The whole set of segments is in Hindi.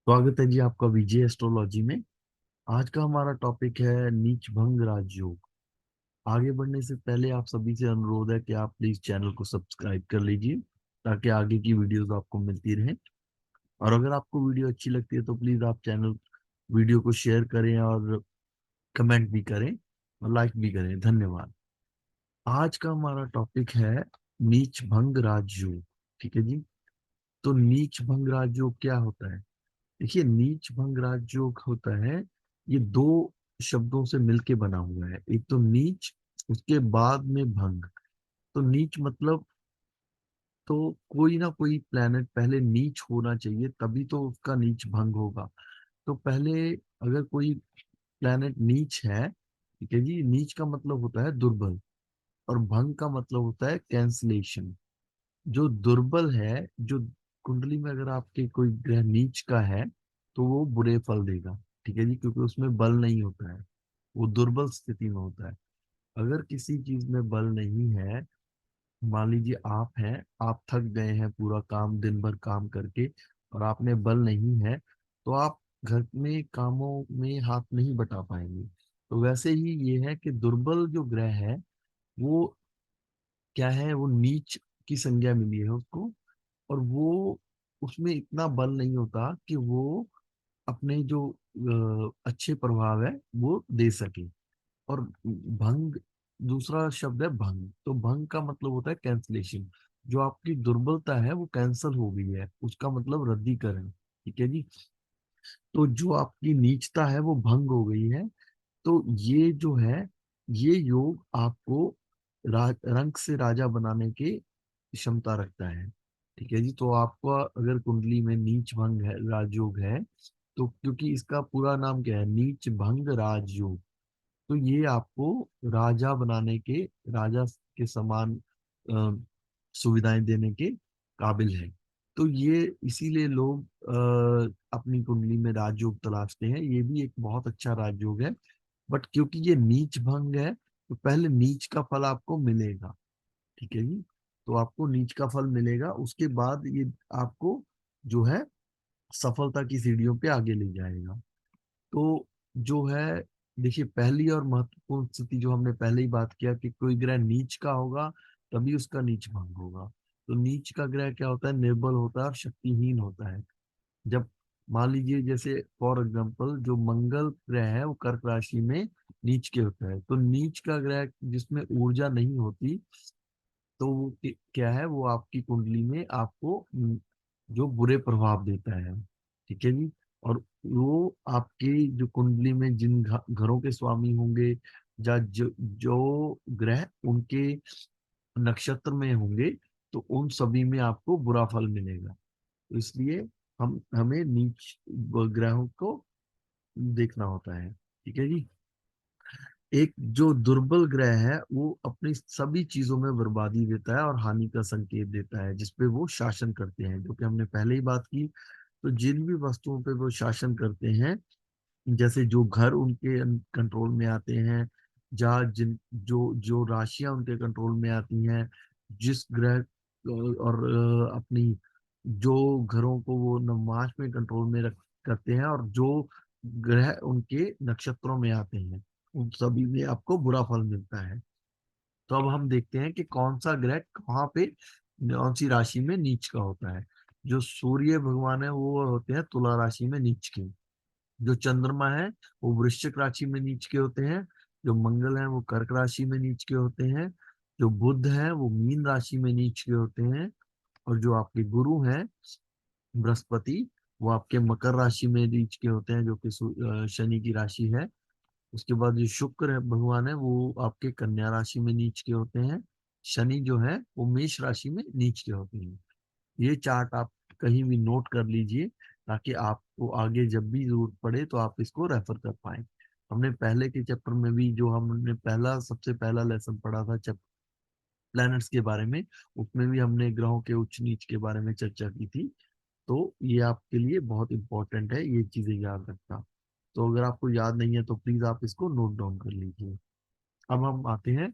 स्वागत है जी आपका विजय एस्ट्रोलॉजी में। आज का हमारा टॉपिक है नीच भंग राजयोग। आगे बढ़ने से पहले आप सभी से अनुरोध है कि आप प्लीज चैनल को सब्सक्राइब कर लीजिए ताकि आगे की वीडियोस आपको मिलती रहे। और अगर आपको वीडियो अच्छी लगती है तो प्लीज आप चैनल वीडियो को शेयर करें और कमेंट भी करें और लाइक भी करें। धन्यवाद। आज का हमारा टॉपिक है नीच भंग राजयोग। ठीक है जी। तो नीच भंग राजयोग क्या होता है? देखिए, नीच भंग राज जो होता है, ये दो शब्दों से मिलके बना हुआ है। एक तो नीच, उसके बाद में भंग। तो नीच मतलब, तो कोई ना कोई प्लेनेट पहले नीच होना चाहिए तभी तो उसका नीच भंग होगा। तो पहले अगर कोई प्लेनेट नीच है, ठीक है जी, नीच का मतलब होता है दुर्बल और भंग का मतलब होता है कैंसलेशन। जो दुर्बल है, जो कुंडली में अगर आपके कोई ग्रह नीच का है तो वो बुरे फल देगा। ठीक है जी, क्योंकि उसमें बल नहीं होता है, वो दुर्बल स्थिति में होता है। अगर किसी चीज में बल नहीं है, मान लीजिए आप हैं, आप थक गए हैं पूरा काम दिन भर काम करके और आप में बल नहीं है, तो आप घर में कामों में हाथ नहीं बटा पाएंगे। तो वैसे ही ये है कि दुर्बल जो ग्रह है वो क्या है, वो नीच की संज्ञा मिली है उसको। और वो, उसमें इतना बल नहीं होता कि वो अपने जो अच्छे प्रभाव है वो दे सके। और भंग, दूसरा शब्द है भंग। तो भंग का मतलब होता है कैंसलेशन। जो आपकी दुर्बलता है वो कैंसल हो गई है, उसका मतलब रद्दीकरण। ठीक है जी। तो जो आपकी नीचता है वो भंग हो गई है। तो ये जो है, ये योग आपको रंक से राजा बनाने की क्षमता रखता है। ठीक है जी। तो आपका अगर कुंडली में नीच भंग है, राजयोग है, तो क्योंकि इसका पूरा नाम क्या है, नीच भंग राजयोग, तो ये आपको राजा बनाने के, राजा के समान सुविधाएं देने के काबिल है। तो ये इसीलिए लोग अपनी कुंडली में राजयोग तलाशते हैं। ये भी एक बहुत अच्छा राजयोग है, बट क्योंकि ये नीच भंग है तो पहले नीच का फल आपको मिलेगा। ठीक है जी। तो आपको नीच का फल मिलेगा, उसके बाद ये आपको जो है सफलता की सीढ़ियों पे आगे ले जाएगा। तो जो है, देखिए, पहली और महत्वपूर्ण स्थिति जो हमने पहले ही बात किया कि कोई ग्रह नीच का होगा तभी उसका नीच भंग होगा। तो नीच का ग्रह क्या होता है, निर्बल होता है और शक्तिहीन होता है। जब मान लीजिए, जैसे फॉर एग्जाम्पल, जो मंगल ग्रह है वो कर्क राशि में नीच के होता है, तो नीच का ग्रह जिसमें ऊर्जा नहीं होती, तो वो क्या है, वो आपकी कुंडली में आपको जो बुरे प्रभाव देता है। ठीक है जी। और वो आपकी जो कुंडली में जिन घरों के स्वामी होंगे, या जो ग्रह उनके नक्षत्र में होंगे, तो उन सभी में आपको बुरा फल मिलेगा। तो इसलिए हम हमें नीच ग्रहों को देखना होता है। ठीक है जी। एक जो दुर्बल ग्रह है वो अपनी सभी चीजों में बर्बादी देता है और हानि का संकेत देता है, जिसपे वो शासन करते हैं, जो कि हमने पहले ही बात की। तो जिन भी वस्तुओं पे वो शासन करते हैं, जैसे जो घर उनके कंट्रोल में आते हैं, जहाँ जिन जो जो राशियां उनके कंट्रोल में आती हैं, जिस ग्रह और अपनी जो घरों को वो नवमास में कंट्रोल में रख करते हैं, और जो ग्रह उनके नक्षत्रों में आते हैं, उन सभी में आपको बुरा फल मिलता है। तो अब हम देखते हैं कि कौन सा ग्रह कहाँ पे, कौन सी राशि में नीच का होता है। जो सूर्य भगवान है वो होते हैं तुला राशि में नीच के। जो चंद्रमा है वो वृश्चिक राशि में नीच के होते हैं। जो मंगल है वो कर्क राशि में नीच के होते हैं। जो बुध है वो मीन राशि में नीच के होते हैं। और जो आपके गुरु हैं, बृहस्पति, वो आपके मकर राशि में नीच के होते हैं, जो कि शनि की राशि है। उसके बाद जो शुक्र है भगवान है वो आपके कन्या राशि में नीच के होते हैं। शनि जो है वो मेष राशि में नीच के होते हैं। ये चार्ट आप कहीं भी नोट कर लीजिए, ताकि आपको आगे जब भी जरूरत पड़े तो आप इसको रेफर कर पाए। हमने पहले के चैप्टर में भी, जो हमने पहला सबसे पहला लेसन पढ़ा था प्लैनेट्स के बारे में, उसमें भी हमने ग्रहों के उच्च नीच के बारे में चर्चा की थी। तो ये आपके लिए बहुत इंपॉर्टेंट है, ये चीजें याद रखना। तो अगर आपको याद नहीं है तो प्लीज आप इसको नोट डाउन कर लीजिए। अब हम आते हैं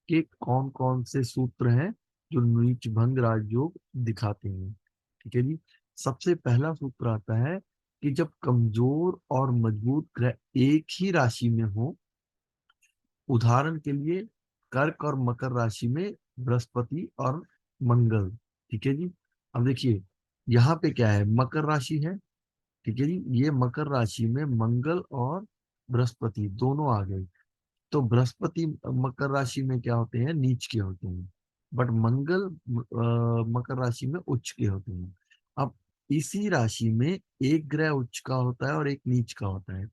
कि कौन कौन से सूत्र हैं जो नीच भंग राजयोग दिखाते हैं। ठीक है जी। सबसे पहला सूत्र आता है कि जब कमजोर और मजबूत ग्रह एक ही राशि में हो, उदाहरण के लिए कर्क और मकर राशि में बृहस्पति और मंगल। ठीक है जी। अब देखिए यहाँ पे क्या है, मकर राशि है। ठीक है जी, ये मकर राशि में मंगल और बृहस्पति दोनों आ गए। तो बृहस्पति मकर राशि में क्या होते हैं, नीच के होते हैं, बट मंगल मकर राशि में उच्च के होते हैं। अब इसी राशि में एक ग्रह उच्च का होता है और एक नीच का होता है।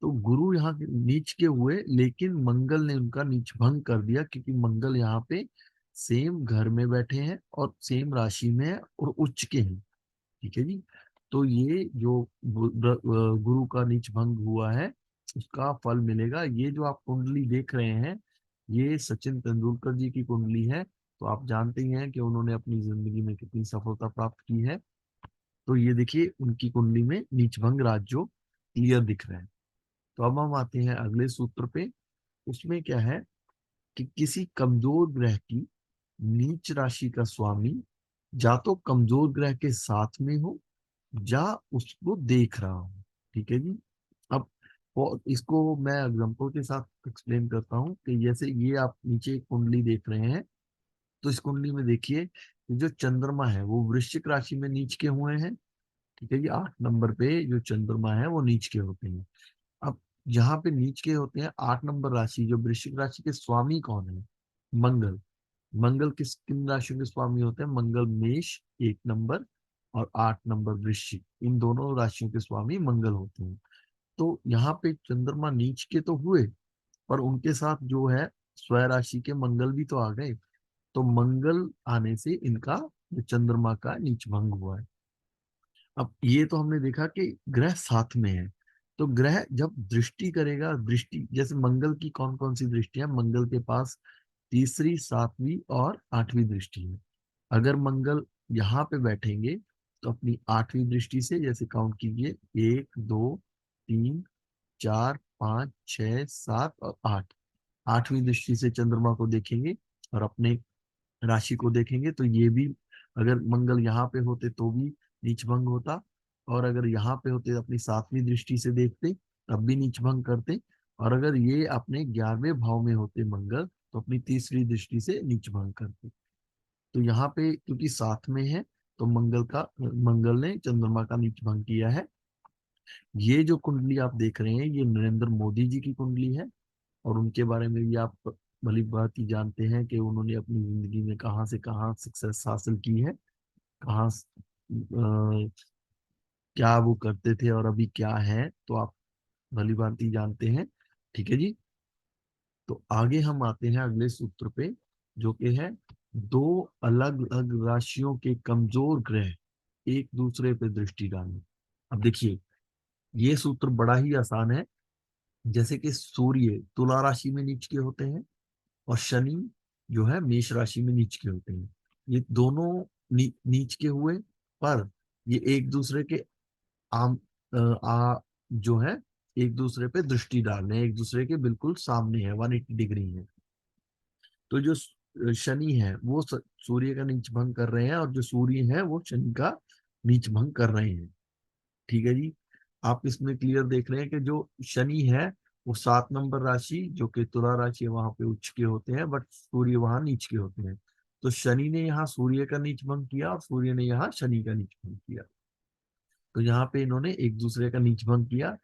तो गुरु यहाँ नीच के हुए, लेकिन मंगल ने उनका नीच भंग कर दिया, क्योंकि मंगल यहाँ पे सेम घर में बैठे हैं और सेम राशि में है और उच्च के हैं। ठीक है जी। तो ये जो गुरु का नीच भंग हुआ है, उसका फल मिलेगा। ये जो आप कुंडली देख रहे हैं, ये सचिन तेंदुलकर जी की कुंडली है। तो आप जानते ही हैं कि उन्होंने अपनी जिंदगी में कितनी सफलता प्राप्त की है। तो ये देखिए उनकी कुंडली में नीच भंग राजयोग क्लियर दिख रहा है। तो अब हम आते हैं अगले सूत्र पे। उसमें क्या है कि किसी कमजोर ग्रह की नीच राशि का स्वामी या तो कमजोर ग्रह के साथ में हो या उसको देख रहा हो। ठीक है जी। अब इसको मैं एग्जांपल के साथ एक्सप्लेन करता हूँ कि जैसे ये आप नीचे एक कुंडली देख रहे हैं, तो इस कुंडली में देखिए कि जो चंद्रमा है वो वृश्चिक राशि में नीच के हुए हैं। ठीक है जी, 8 नंबर पे जो चंद्रमा है वो नीच के होते हैं। अब यहाँ पे नीच के होते हैं 8 नंबर राशि, जो वृश्चिक राशि के स्वामी कौन है, मंगल। मंगल किन राशियों के स्वामी होते हैं, मंगल मेष 1 नंबर और 8 नंबर वृश्चिक, इन दोनों राशियों के स्वामी मंगल होते हैं। तो यहाँ पे चंद्रमा नीच के तो हुए, पर उनके साथ जो है स्वय राशि के मंगल भी तो आ गए। तो मंगल आने से इनका जो चंद्रमा का नीच भंग हुआ है। अब ये तो हमने देखा कि ग्रह साथ में है। तो ग्रह जब दृष्टि करेगा, दृष्टि जैसे मंगल की कौन कौन सी दृष्टि है, मंगल के पास तीसरी, सातवीं और आठवीं दृष्टि है। अगर मंगल यहाँ पे बैठेंगे तो अपनी आठवीं दृष्टि से, जैसे काउंट कीजिए, 1 2 3 4 5 6 7 और 8, आठवीं दृष्टि से चंद्रमा को देखेंगे और अपने राशि को देखेंगे, तो ये भी, अगर मंगल यहाँ पे होते तो भी नीच भंग होता, और अगर यहाँ पे होते अपनी सातवीं दृष्टि से देखते तब भी नीच भंग करते, और अगर ये अपने 11वें भाव में होते मंगल तो अपनी तीसरी दृष्टि से नीच भंग करते। तो यहाँ पे क्योंकि साथ में है, तो मंगल ने चंद्रमा का नीच भंग किया है। ये जो कुंडली आप देख रहे हैं, ये नरेंद्र मोदी जी की कुंडली है। और उनके बारे में भी आप भली बात ही जानते हैं कि उन्होंने अपनी जिंदगी में कहाँ से कहाँ सक्सेस हासिल की है, कहाँ क्या वो करते थे और अभी क्या है, तो आप भली भांति जानते हैं। ठीक है जी। तो आगे हम आते हैं अगले सूत्र पे, जो कि है दो अलग अलग राशियों के कमजोर ग्रह एक दूसरे पे दृष्टि डालें। अब देखिए ये सूत्र बड़ा ही आसान है। जैसे कि सूर्य तुला राशि में नीच के होते हैं और शनि जो है मेष राशि में नीच के होते हैं। ये दोनों नीच के हुए, पर ये एक दूसरे के आम जो है एक दूसरे पे दृष्टि डाल रहे हैं, एक दूसरे के बिल्कुल सामने है, 180 डिग्री है। तो जो शनि है वो सूर्य का नीच भंग कर रहे हैं, और जो सूर्य है वो शनि का नीच भंग कर रहे हैं। ठीक है जी। आप इसमें क्लियर देख रहे हैं कि जो शनि है वो 7 नंबर राशि जो कि तुला राशि है वहां पे उच्च के होते हैं, बट सूर्य वहां नीच के होते हैं। तो शनि ने यहाँ सूर्य का नीच भंग किया और सूर्य ने यहाँ शनि का नीच भंग किया। तो यहाँ पे इन्होंने एक दूसरे का नीच भंग किया।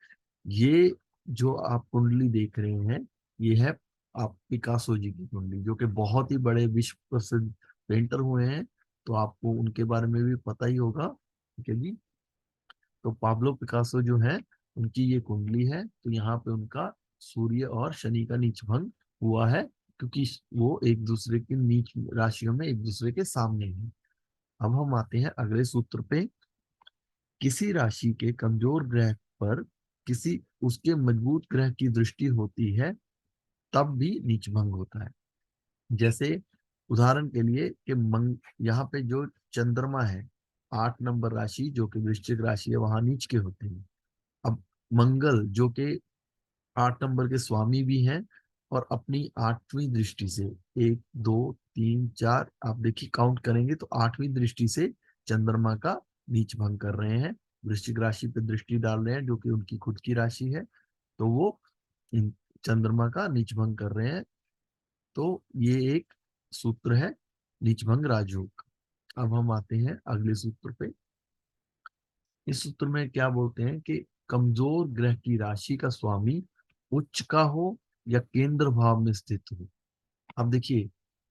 ये जो आप कुंडली देख रहे हैं, ये है आप पिकासो जी की कुंडली, जो कि बहुत ही बड़े विश्व प्रसिद्ध पेंटर हुए हैं। तो आपको उनके बारे में भी पता ही होगा। ठीक है जी। तो पाब्लो पिकासो जो है, उनकी ये कुंडली है। तो यहाँ पे उनका सूर्य और शनि का नीच भंग हुआ है, क्योंकि वो एक दूसरे के नीच राशियों में एक दूसरे के सामने है। अब हम आते हैं अगले सूत्र पे। किसी राशि के कमजोर ग्रह पर किसी उसके मजबूत ग्रह की दृष्टि होती है, तब भी नीच भंग होता है। जैसे उदाहरण के लिए कि यहाँ पे जो चंद्रमा है, 8 नंबर राशि जो कि वृश्चिक राशि है, वहां नीच के होते हैं। अब मंगल जो कि 8 नंबर के स्वामी भी हैं, और अपनी आठवीं दृष्टि से, 1 2 3 4, आप देखिए काउंट करेंगे तो आठवीं दृष्टि से चंद्रमा का नीच भंग कर रहे हैं। वृश्चिक राशि पे दृष्टि डाल रहे हैं जो कि उनकी खुद की राशि है, तो वो इन चंद्रमा का नीचभंग कर रहे हैं। तो ये एक सूत्र है नीचभंग राजयोग। अब हम आते हैं अगले सूत्र पे। इस सूत्र में क्या बोलते हैं कि कमजोर ग्रह की राशि का स्वामी उच्च का हो या केंद्र भाव में स्थित हो। अब देखिए,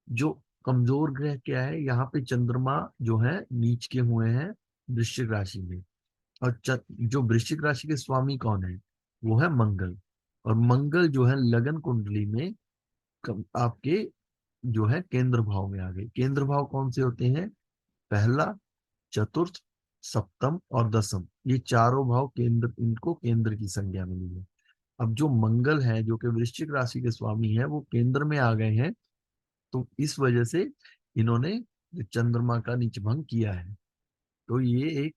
जो कमजोर ग्रह क्या है, यहाँ पे चंद्रमा जो है नीच के हुए हैं वृश्चिक राशि में। और जो वृश्चिक राशि के स्वामी कौन है, वो है मंगल। और मंगल जो है लगन कुंडली में आपके जो है केंद्र भाव में आ गए। केंद्र भाव कौन से होते हैं, पहला, चतुर्थ, सप्तम और दसम, ये चारों भाव केंद्र, इनको केंद्र की संज्ञा मिली है। अब जो मंगल है जो कि वृश्चिक राशि के स्वामी है, वो केंद्र में आ गए हैं, तो इस वजह से इन्होंने जो चंद्रमा का नीचभंग किया है। तो ये एक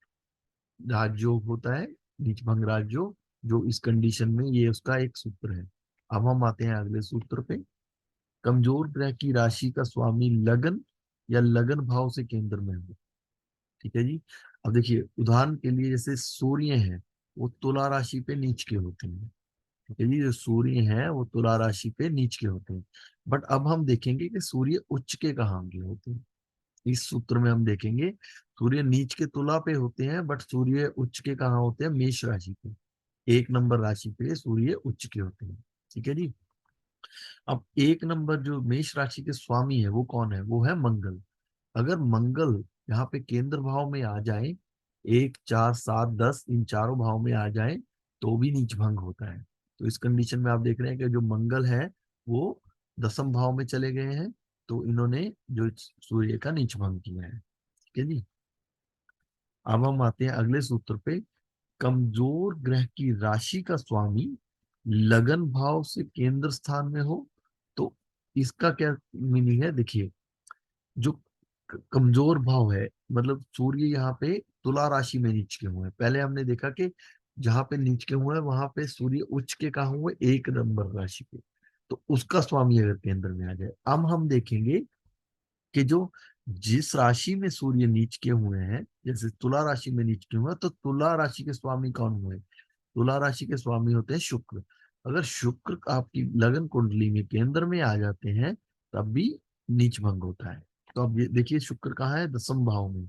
राजयोग होता है, नीचभंग राजयोग, जो इस कंडीशन में ये उसका एक सूत्र है। अब हम आते हैं अगले सूत्र पे। कमजोर ग्रह की राशि का स्वामी लगन या लगन भाव से केंद्र में हो। ठीक है जी। अब देखिए, उदाहरण के लिए जैसे सूर्य हैं, वो तुला राशि पे नीच के होते हैं। ठीक है जी, जो सूर्य हैं वो तुला राशि पे नीच के होते हैं। बट अब हम देखेंगे कि सूर्य उच्च के कहाँ के होते हैं। इस सूत्र में हम देखेंगे सूर्य नीच के तुला पे होते हैं, बट सूर्य उच्च के कहाँ होते हैं, मेष राशि पे। एक नंबर राशि पे सूर्य उच्च के होते हैं। ठीक है जी। अब एक नंबर जो मेष राशि के स्वामी है वो कौन है, वो है मंगल। अगर मंगल यहाँ पे केंद्र भाव में आ जाए, 1, 4, 7, 10 इन चारों भाव में आ जाए, तो भी नीच भंग होता है। तो इस कंडीशन में आप देख रहे हैं कि जो मंगल है वो दसम भाव में चले गए हैं, तो इन्होंने जो सूर्य का नीच भंग किया है। ठीक है जी। अब हम आते हैं अगले सूत्र पे। कमजोर ग्रह की राशि का स्वामी लगन भाव से केंद्र स्थान में हो, तो इसका क्या मीनिंग है, देखिए, जो कमजोर भाव है, मतलब सूर्य यहाँ पे तुला राशि में नीच के हुए हैं। पहले हमने देखा कि जहां पे नीच के हुए हैं वहां पे सूर्य उच्च के कहा हुए एक नंबर राशि पे, तो उसका स्वामी अगर केंद्र में आ जाए। अब हम देखेंगे कि जो जिस राशि में सूर्य नीच के हुए हैं, जैसे तुला राशि में नीच के हुए हैं, तो तुला राशि के स्वामी कौन हुए, तुला राशि के स्वामी होते हैं शुक्र। अगर शुक्र आपकी लगन कुंडली में केंद्र में आ जाते हैं, तब भी नीच भंग होता है। तो अब ये देखिए, शुक्र कहाँ है, दसम भाव में।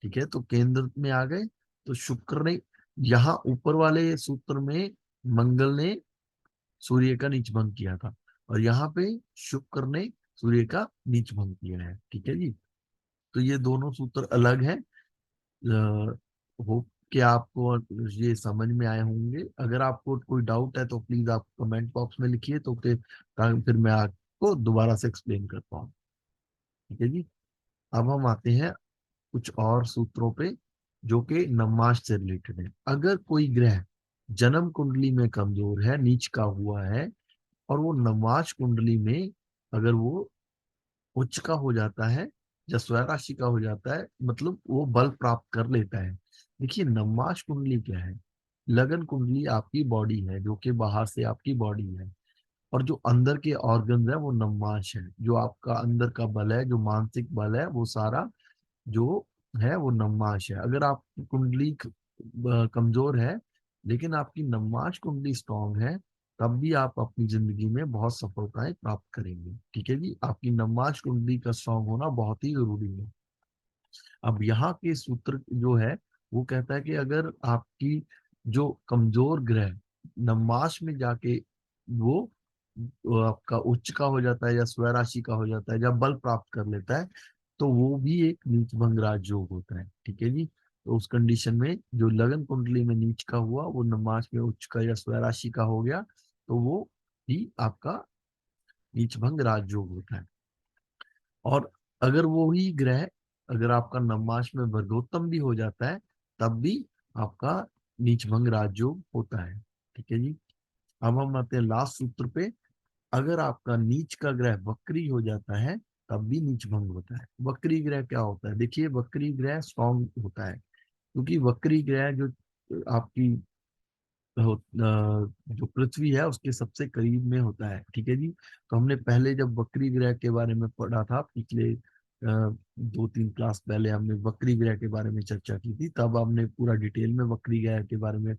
ठीक है, तो केंद्र में आ गए, तो शुक्र ने यहाँ ऊपर वाले सूत्र में मंगल ने सूर्य का नीच भंग किया था, और यहाँ पे शुक्र ने सूर्य का नीच भंग किया है। ठीक है जी। तो ये दोनों सूत्र अलग हैं। होप कि आपको ये समझ में आए होंगे। अगर आपको कोई डाउट है तो प्लीज आप कमेंट बॉक्स में लिखिए, तो ताकि फिर मैं आपको दोबारा से एक्सप्लेन कर पाऊँ। ठीक है जी। अब हम आते हैं कुछ और सूत्रों पे जो कि नवमास से रिलेटेड है। अगर कोई ग्रह जन्म कुंडली में कमजोर है, नीच का हुआ है, और वो नवमास कुंडली में अगर वो उच्च का हो जाता है या स्वय राशि का हो जाता है, मतलब वो बल प्राप्त कर लेता है। देखिए, नवमास कुंडली क्या है, लगन कुंडली आपकी बॉडी है, जो कि बाहर से आपकी बॉडी है, और जो अंदर के ऑर्गन्स है वो नवमास है। जो आपका अंदर का बल है, जो मानसिक बल है, वो सारा जो है वो नवमास है। अगर आपकी कुंडली कमजोर है, लेकिन आपकी नवमास कुंडली स्ट्रांग है, तब भी आप अपनी जिंदगी में बहुत सफलताएं प्राप्त करेंगे। ठीक है जी। आपकी नवमास कुंडली का स्ट्रांग होना बहुत ही जरूरी है। अब यहाँ के सूत्र जो है वो कहता है कि अगर आपकी जो कमजोर ग्रह नवमास में जाके वो आपका उच्च का हो जाता है या स्वय राशि का हो जाता है, जब बल प्राप्त कर लेता है, तो वो भी एक नीच भंग राज योग होता है। ठीक है जी। तो उस कंडीशन में जो लगन कुंडली में नीच का हुआ, वो नवमास में उच्च का या स्वय राशि का हो गया, तो वो ही आपका नीच भंग राज योग होता है। और अगर वो ही ग्रह अगर आपका नवमास में वर्गोत्तम भी हो जाता है, तब भी आपका नीचभंग राजयोग होता है। ठीक है जी। अब हम आते हैं लास्ट सूत्र पे। अगर आपका नीच का ग्रह वक्री हो जाता है, तब भी नीच भंग होता है। वक्री ग्रह क्या होता है, देखिए, वक्री ग्रह स्ट्रॉन्ग होता है, क्योंकि वक्री ग्रह जो आपकी जो पृथ्वी है उसके सबसे करीब में होता है। ठीक है जी। तो हमने पहले जब वक्री ग्रह के बारे में पढ़ा था पिछले दो तीन क्लास पहले हमने वक्री ग्रह के बारे में चर्चा की थी, तब हमने पूरा डिटेल में वक्री ग्रह के बारे में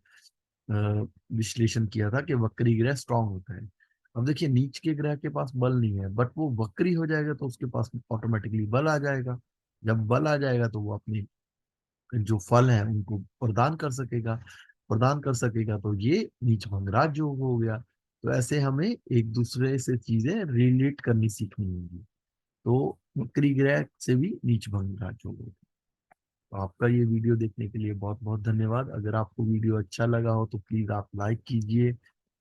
विश्लेषण किया था कि वक्री ग्रह स्ट्रांग होता है। अब देखिए, नीच के ग्रह के पास बल नहीं है, बट वो वक्री हो जाएगा तो उसके पास ऑटोमेटिकली बल आ जाएगा। जब बल आ जाएगा तो वो अपनी जो फल है उनको प्रदान कर सकेगा, तो ये नीच भंग राज योग हो गया। तो ऐसे हमें एक दूसरे से चीजें रिलेट करनी सीखनी होगी। तो वक्री ग्रह से भी नीच भंग राज योग होगा। तो आपका ये वीडियो देखने के लिए बहुत बहुत धन्यवाद। अगर आपको वीडियो अच्छा लगा हो तो प्लीज आप लाइक कीजिए,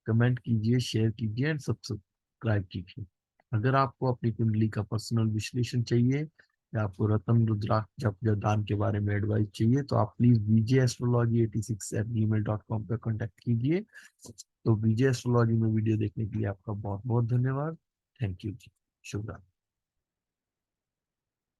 कमेंट कीजिए, शेयर कीजिए एंड सब्सक्राइब कीजिए। अगर आपको अपनी कुंडली का पर्सनल विश्लेषण चाहिए या आपको रतन रुद्राक्ष जप या दान के बारे में एडवाइस चाहिए तो आप प्लीज vjastrology86@gmail.com पर कॉन्टेक्ट कीजिए। तो विजय एस्ट्रोलॉजी में वीडियो देखने के लिए आपका बहुत बहुत धन्यवाद। थैंक यू जी। शुभ रात्रि।